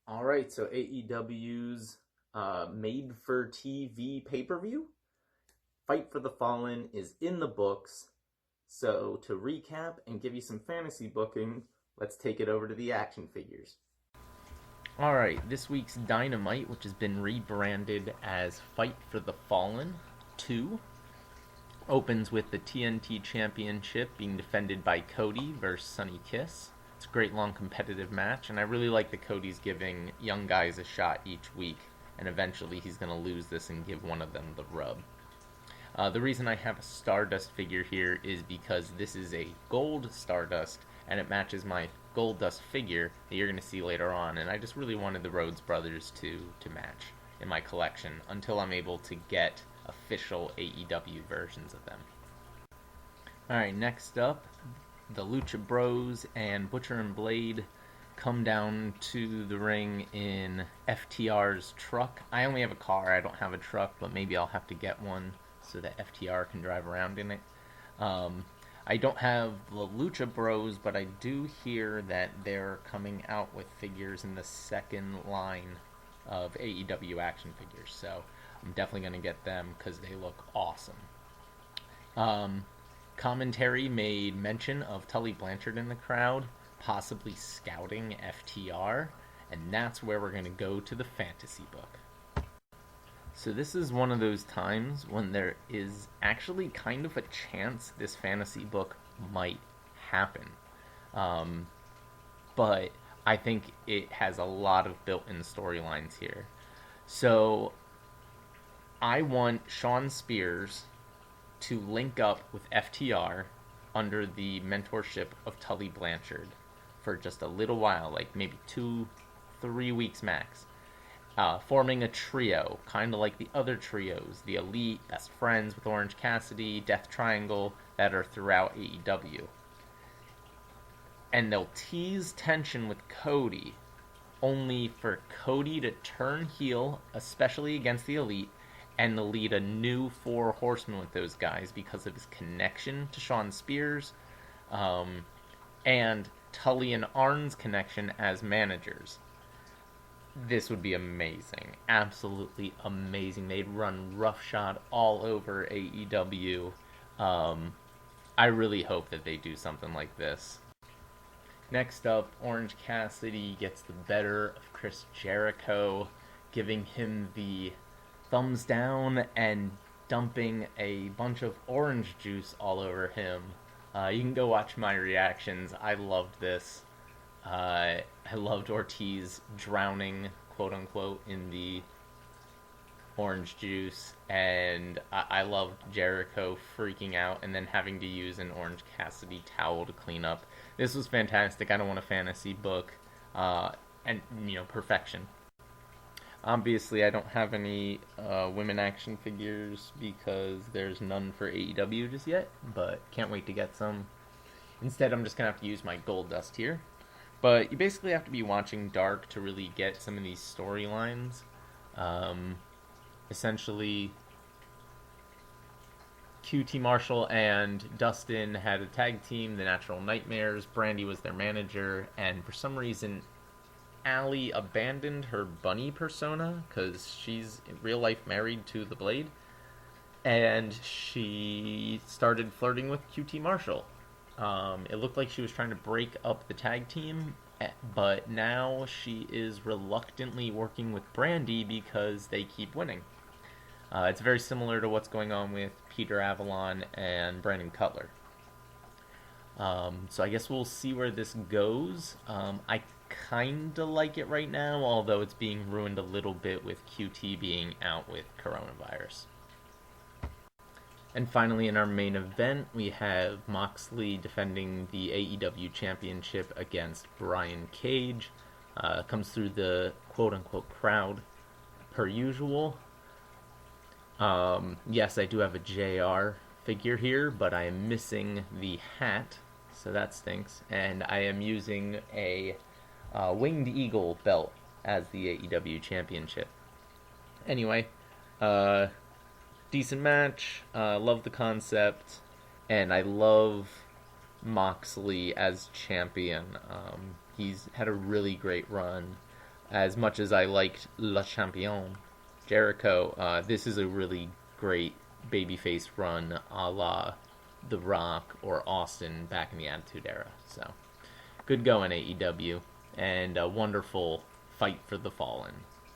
All right, so AEW's made for TV pay per view, Fight for the Fallen, is in the books. So, to recap and give you some fantasy booking, let's take it over to the action figures. All right, this week's Dynamite, which has been rebranded as Fight for the Fallen 2, opens with the TNT Championship being defended by Cody versus Sonny Kiss. It's a great long competitive match, and I really like that Cody's giving young guys a shot each week, and eventually he's going to lose this and give one of them the rub. The reason I have a Stardust figure here is because this is a gold Stardust, and it matches my Gold-Dust figure that you're going to see later on, and I just really wanted the Rhodes brothers to match in my collection until I'm able to get official AEW versions of them. Alright, next up, the Lucha Bros and Butcher and Blade come down to the ring in FTR's truck. I only have a car, I don't have a truck, but maybe I'll have to get one so that FTR can drive around in it. I don't have the Lucha Bros, but I do hear that they're coming out with figures in the second line of AEW action figures, so I'm definitely going to get them because they look awesome. Commentary made mention of Tully Blanchard in the crowd, possibly scouting FTR, and that's where we're going to go to the fantasy book. So this is one of those times when there is actually kind of a chance this fantasy book might happen. But I think it has a lot of built-in storylines here. So I want Shawn Spears to link up with FTR under the mentorship of Tully Blanchard for just a little while, like maybe 2-3 weeks max. Forming a trio, kind of like the other trios, the Elite, Best Friends with Orange Cassidy, Death Triangle, that are throughout AEW. And they'll tease tension with Cody, only for Cody to turn heel, especially against the Elite, and to lead a new 4 horsemen with those guys because of his connection to Shawn Spears, and Tully and Arn's connection as managers. This would be amazing. Absolutely amazing. They'd run roughshod all over AEW. I really hope that they do something like this. Next up, Orange Cassidy gets the better of Chris Jericho, giving him the thumbs down and dumping a bunch of orange juice all over him. You can go watch my reactions. I loved this. I loved Ortiz drowning, quote unquote, in the orange juice, and I loved Jericho freaking out and then having to use an Orange Cassidy towel to clean up. This was fantastic. I don't want a fantasy book, and perfection. Obviously, I don't have any women action figures because there's none for AEW just yet, but can't wait to get some. Instead, I'm just gonna have to use my Gold-Dust here. But you basically have to be watching Dark to really get some of these storylines. Essentially, QT Marshall and Dustin had a tag team, the Natural Nightmares. Brandy was their manager, and for some reason, Allie abandoned her bunny persona because she's in real life married to the Blade, and she started flirting with QT Marshall. It looked like she was trying to break up the tag team, but now she is reluctantly working with Brandy because they keep winning. It's very similar to what's going on with Peter Avalon and Brandon Cutler. So I guess we'll see where this goes. I kinda like it right now, although it's being ruined a little bit with QT being out with coronavirus. And finally, in our main event, we have Moxley defending the AEW Championship against Brian Cage. Comes through the quote-unquote crowd per usual. Yes, I do have a JR figure here, but I am missing the hat, so that stinks. And I am using a Winged Eagle belt as the AEW Championship. Anyway, decent match. Love the concept, and I love Moxley as champion. He's had a really great run. as much as I liked Le Champion, Jericho, this is a really great babyface run a la The Rock or Austin back in the Attitude Era. So good going, AEW, and a wonderful fight for the fallen.